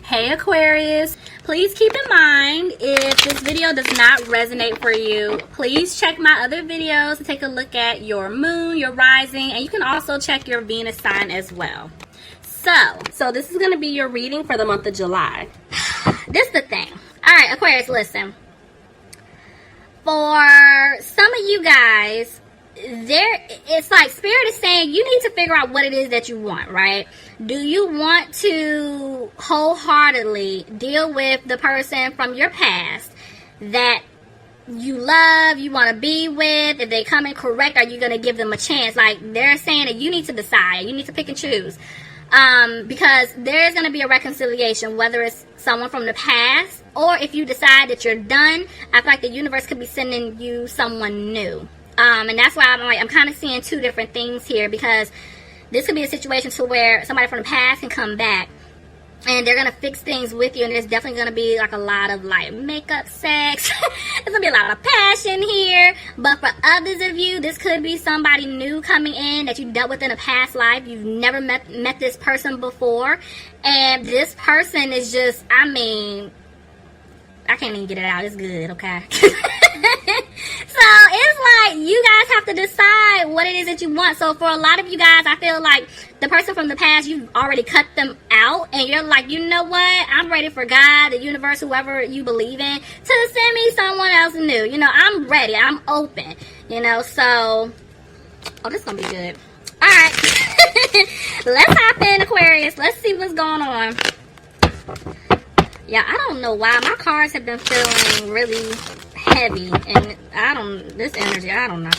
Hey Aquarius, please keep in mind if this video does not resonate for you, please check my other videos to take a look at your moon, your rising, and you can also check your Venus sign as well. So this is going to be your reading for the month of July. This is the thing. Alright Aquarius, listen. For some of you guys, it's like Spirit is saying you need to figure out what it is that you want, right? Do you want to wholeheartedly deal with the person from your past that you love, you want to be with? If they come in correct, are you going to give them a chance? Like, they're saying that you need to decide. You need to pick and choose. Because there is going to be a reconciliation, whether it's someone from the past or if you decide that you're done. I feel like the universe could be sending you someone new. And that's why I'm kind of seeing two different things here, because this could be a situation to where somebody from the past can come back and they're going to fix things with you, and there's definitely going to be like a lot of like makeup sex. There's going to be a lot of passion here. But for others of you, this could be somebody new coming in that you dealt with in a past life. You've never met this person before, and this person is just, I mean, I can't even get it out. It's good, okay? So it's like you guys have to decide what it is that you want. So for a lot of you guys, I feel like the person from the past, you've already cut them out, and you're like, you know what? I'm ready for God, the universe, whoever you believe in, to send me someone else new. You know, I'm ready. I'm open. You know, so oh, this is gonna be good. All right, let's hop in, Aquarius. Let's see what's going on. Yeah, I don't know why my cards have been feeling really heavy, and this energy, I don't know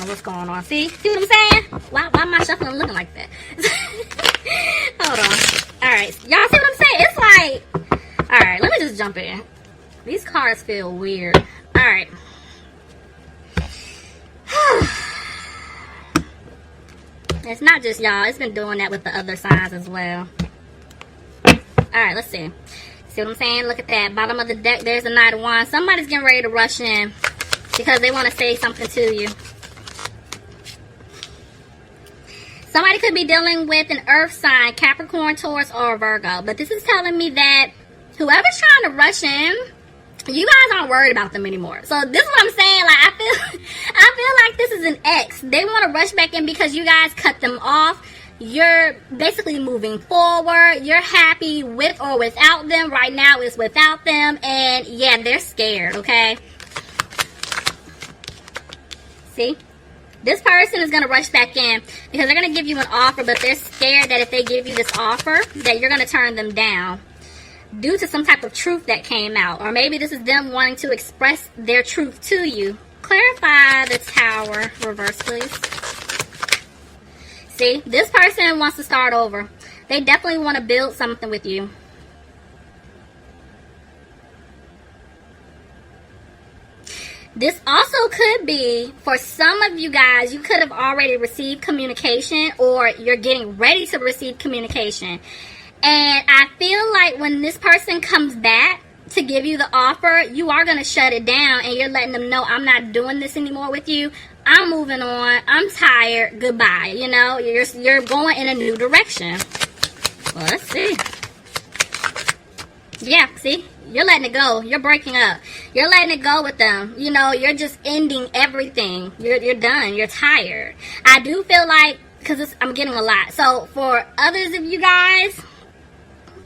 what's going on. See what I'm saying? Why am I shuffling looking like that? Hold on. Alright, y'all see what I'm saying? It's like, alright, let me just jump in. These cards feel weird. Alright. It's not just y'all, it's been doing that with the other signs as well. Alright, let's see. See what I'm saying? Look at that. Bottom of the deck, there's a Knight of Wands. Somebody's getting ready to rush in because they want to say something to you. Somebody could be dealing with an earth sign, Capricorn, Taurus, or Virgo. But this is telling me that whoever's trying to rush in, you guys aren't worried about them anymore. So this is what I'm saying. Like, I feel like this is an ex. They want to rush back in because you guys cut them off. You're basically moving forward. You're happy with or without them. Right now it's without them. And yeah, they're scared, okay? See? This person is going to rush back in because they're going to give you an offer, but they're scared that if they give you this offer, that you're going to turn them down due to some type of truth that came out. Or maybe this is them wanting to express their truth to you. Clarify the Tower. Reverse, please. See, this person wants to start over. They definitely want to build something with you. This also could be, for some of you guys, you could have already received communication, or you're getting ready to receive communication. And I feel like when this person comes back to give you the offer, you are going to shut it down, and you're letting them know, I'm not doing this anymore with you. I'm moving on. I'm tired. Goodbye. You know, you're going in a new direction. Well, let's see. Yeah, see? You're letting it go. You're breaking up. You're letting it go with them. You know, you're just ending everything. You're done. You're tired. I do feel like, because I'm getting a lot. So, for others of you guys,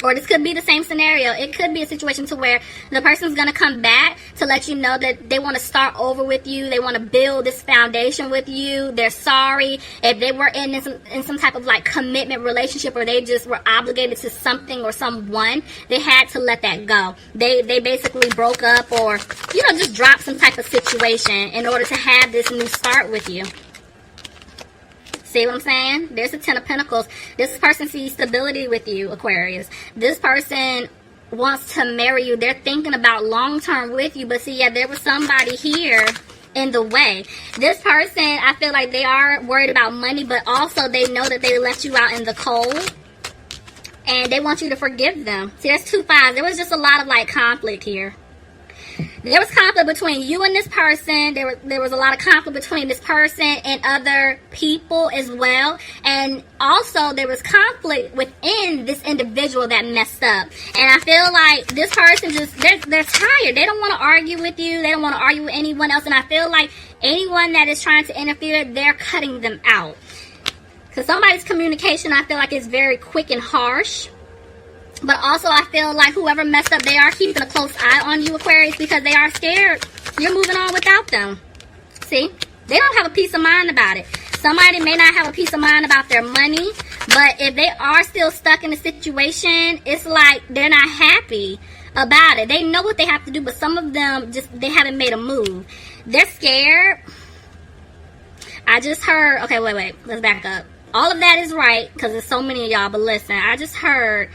or this could be the same scenario. It could be a situation to where the person's going to come back to let you know that they want to start over with you. They want to build this foundation with you. They're sorry if they were in some type of like commitment relationship, or they just were obligated to something or someone. They had to let that go. They basically broke up, or, you know, just dropped some type of situation in order to have this new start with you. See what I'm saying? There's the Ten of Pentacles. This person sees stability with you, Aquarius. This person wants to marry you. They're thinking about long-term with you. But see, yeah, there was somebody here in the way. This person, I feel like they are worried about money, but also they know that they left you out in the cold. And they want you to forgive them. See, that's 2 5s. There was just a lot of, like, conflict here. There was conflict between you and this person. There was a lot of conflict between this person and other people as well. And also there was conflict within this individual that messed up. And I feel like this person just, they're tired. They don't want to argue with you. They don't want to argue with anyone else. And I feel like anyone that is trying to interfere, they're cutting them out. Because somebody's communication, I feel like, is very quick and harsh. But also, I feel like whoever messed up, they are keeping a close eye on you, Aquarius, because they are scared you're moving on without them. See? They don't have a peace of mind about it. Somebody may not have a peace of mind about their money, but if they are still stuck in a situation, it's like they're not happy about it. They know what they have to do, but some of them just, they haven't made a move. They're scared. I just heard, okay, wait, let's back up. All of that is right, because there's so many of y'all, but listen, I just heard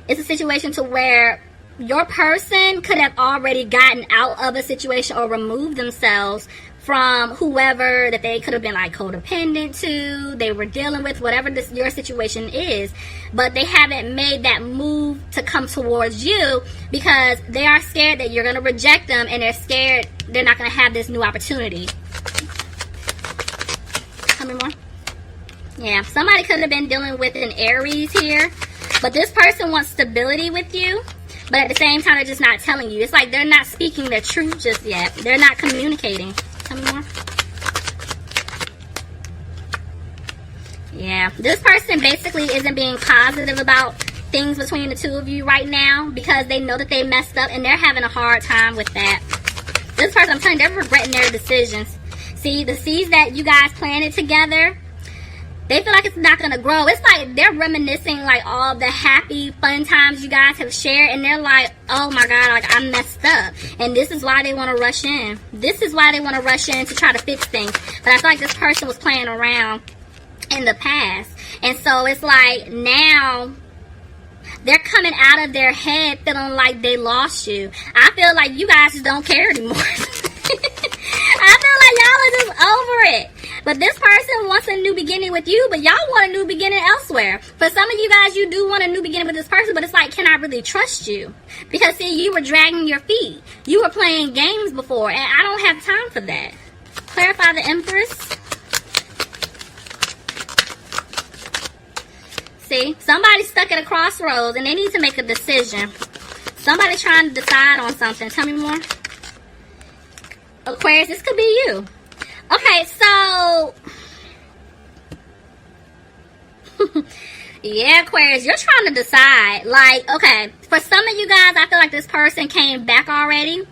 it's a situation to where your person could have already gotten out of a situation or removed themselves from whoever that they could have been like codependent to, they were dealing with, whatever your situation is. But they haven't made that move to come towards you because they are scared that you're going to reject them, and they're scared they're not going to have this new opportunity. How many more? Yeah, somebody could have been dealing with an Aries here. But this person wants stability with you, but at the same time, they're just not telling you. It's like they're not speaking their truth just yet. They're not communicating. Tell me more. Yeah, this person basically isn't being positive about things between the two of you right now because they know that they messed up and they're having a hard time with that. This person, I'm telling you, they're regretting their decisions. See, the seeds that you guys planted together, they feel like it's not going to grow. It's like they're reminiscing like all the happy, fun times you guys have shared. And they're like, oh my God, like I messed up. And this is why they want to rush in. This is why they want to rush in to try to fix things. But I feel like this person was playing around in the past. And so it's like now they're coming out of their head feeling like they lost you. I feel like you guys just don't care anymore. I feel like y'all are just over it. But this person wants a new beginning with you, but y'all want a new beginning elsewhere. For some of you guys, you do want a new beginning with this person, but it's like, can I really trust you? Because, see, you were dragging your feet. You were playing games before, and I don't have time for that. Clarify the Empress. See, somebody's stuck at a crossroads, and they need to make a decision. Somebody's trying to decide on something. Tell me more. Aquarius, this could be you. Okay, so yeah, Aquarius, you're trying to decide. Like, okay, for some of you guys, I feel like this person came back already,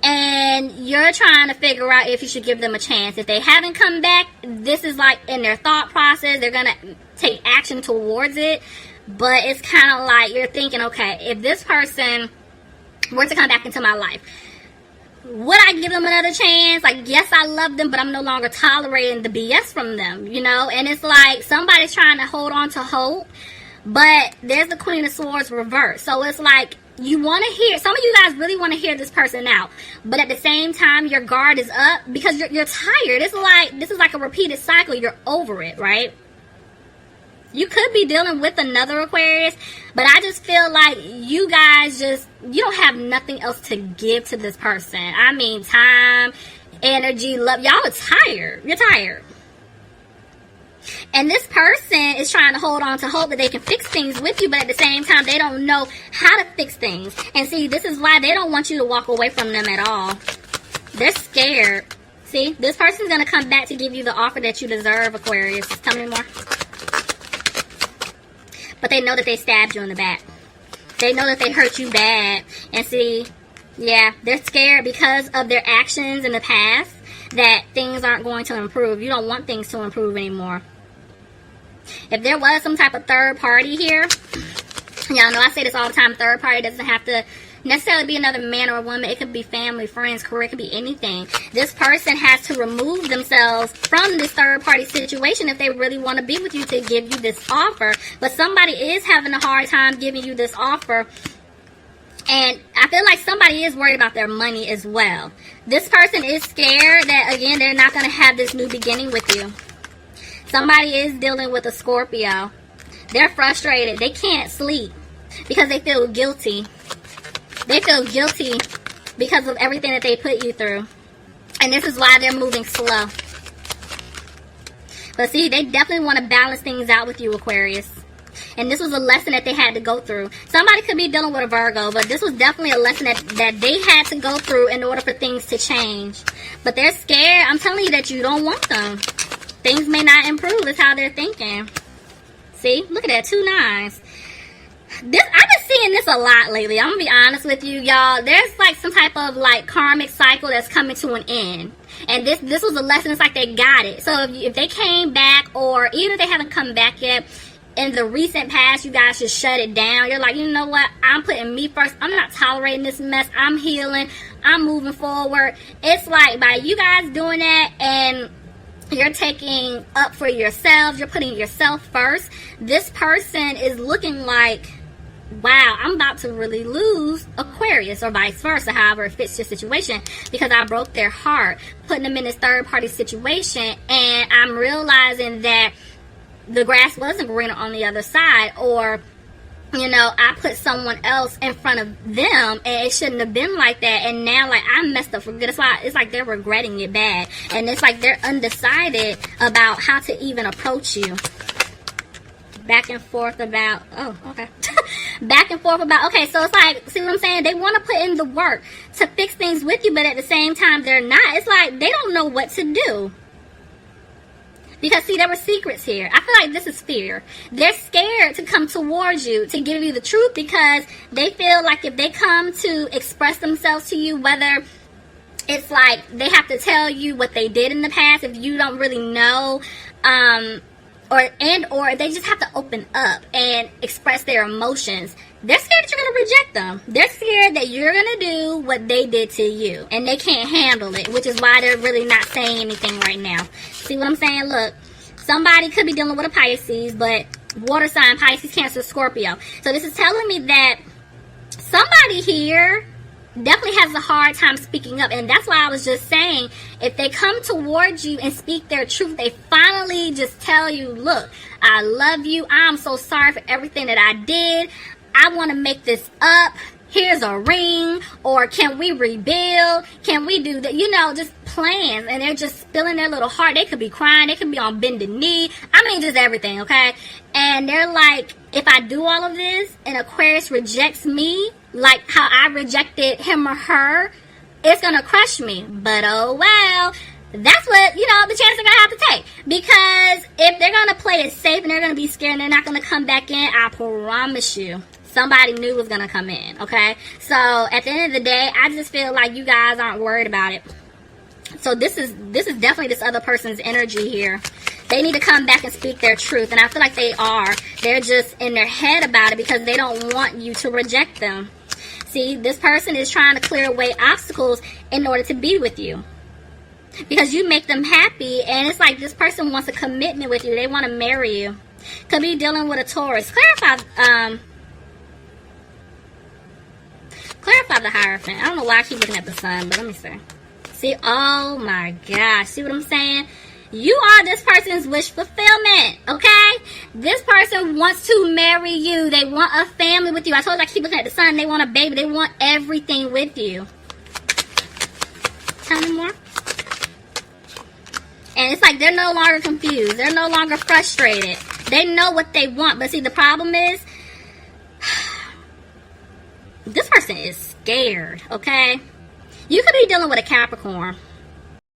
and you're trying to figure out if you should give them a chance. If they haven't come back, this is like in their thought process. They're gonna take action towards it, but it's kind of like you're thinking, okay, if this person were to come back into my life, would I give them another chance? Like, yes, I love them, but I'm no longer tolerating the BS from them, you know? And it's like somebody's trying to hold on to hope, but there's the Queen of Swords reversed. So it's like you want to hear, some of you guys really want to hear this person out, but at the same time, your guard is up because you're tired. It's like, this is like a repeated cycle. You're over it, right? You could be dealing with another Aquarius, but I just feel like you guys just, you don't have nothing else to give to this person. I mean, time, energy, love. Y'all are tired. You're tired. And this person is trying to hold on to hope that they can fix things with you, but at the same time, they don't know how to fix things. And see, this is why they don't want you to walk away from them at all. They're scared. See, this person's going to come back to give you the offer that you deserve, Aquarius. Tell me more. But they know that they stabbed you in the back. They know that they hurt you bad. And see, yeah, they're scared because of their actions in the past that things aren't going to improve. You don't want things to improve anymore. If there was some type of third party here, y'all know I say this all the time, third party doesn't have to necessarily be another man or a woman. It could be family, friends, career, it could be anything. This person has to remove themselves from this third party situation if they really want to be with you to give you this offer. But somebody is having a hard time giving you this offer. And I feel like somebody is worried about their money as well. This person is scared that, again, they're not going to have this new beginning with you. Somebody is dealing with a Scorpio. They're frustrated. They can't sleep because they feel guilty. They feel guilty because of everything that they put you through. And this is why they're moving slow. But see, they definitely want to balance things out with you, Aquarius. And this was a lesson that they had to go through. Somebody could be dealing with a Virgo, but this was definitely a lesson that they had to go through in order for things to change. But they're scared. I'm telling you that you don't want them. Things may not improve is how they're thinking. See? Look at that. 2 9s. I've been seeing this a lot lately. I'm going to be honest with you, y'all. There's like some type of like karmic cycle that's coming to an end. And this was a lesson. It's like they got it. So if they came back, or even if they haven't come back yet, in the recent past, you guys should shut it down. You're like, you know what? I'm putting me first. I'm not tolerating this mess. I'm healing. I'm moving forward. It's like by you guys doing that and you're taking up for yourselves, you're putting yourself first, this person is looking like, wow, I'm about to really lose Aquarius, or vice versa, however it fits your situation, because I broke their heart, putting them in this third party situation, and I'm realizing that the grass wasn't greener on the other side, or, you know, I put someone else in front of them, and it shouldn't have been like that, and now, like, I messed up for good. That's why it's like they're regretting it bad, and it's like they're undecided about how to even approach you. Back and forth about, oh, okay. Back and forth about, okay, so it's like, see what I'm saying? They want to put in the work to fix things with you, but at the same time, they're not. It's like they don't know what to do. Because, see, there were secrets here. I feel like this is fear. They're scared to come towards you, to give you the truth, because they feel like if they come to express themselves to you, whether it's like they have to tell you what they did in the past, if you don't really know, or they just have to open up and express their emotions. They're scared that you're going to reject them. They're scared that you're going to do what they did to you. And they can't handle it, which is why they're really not saying anything right now. See what I'm saying? Look, somebody could be dealing with a Pisces, but water sign, Pisces, Cancer, Scorpio. So this is telling me that somebody here definitely has a hard time speaking up. And that's why I was just saying, if they come towards you and speak their truth, they finally just tell you, look, I love you. I'm so sorry for everything that I did. I want to make this up. Here's a ring. Or can we rebuild? Can we do that? You know, just plans. And they're just spilling their little heart. They could be crying. They could be on bended knee. I mean, just everything, okay? And they're like, if I do all of this and Aquarius rejects me, like how I rejected him or her, it's going to crush me. But oh well. That's what, you know, the chance they're going to have to take. Because if they're going to play it safe and they're going to be scared and they're not going to come back in, I promise you, somebody new was going to come in, okay? So, at the end of the day, I just feel like you guys aren't worried about it. So, this is definitely this other person's energy here. They need to come back and speak their truth. And I feel like they are. They're just in their head about it because they don't want you to reject them. See, this person is trying to clear away obstacles in order to be with you. Because you make them happy, and it's like this person wants a commitment with you. They want to marry you. Could be dealing with a Taurus. Clarify the Hierophant. I don't know why I keep looking at the sun, but let me see. See, oh my gosh. See what I'm saying? You are this person's wish fulfillment, okay? This person wants to marry you. They want a family with you. I told you I keep looking at the sun. They want a baby. They want everything with you. Tell me more. And it's like they're no longer confused. They're no longer frustrated. They know what they want. But see, the problem is, this person is scared, okay? You could be dealing with a Capricorn.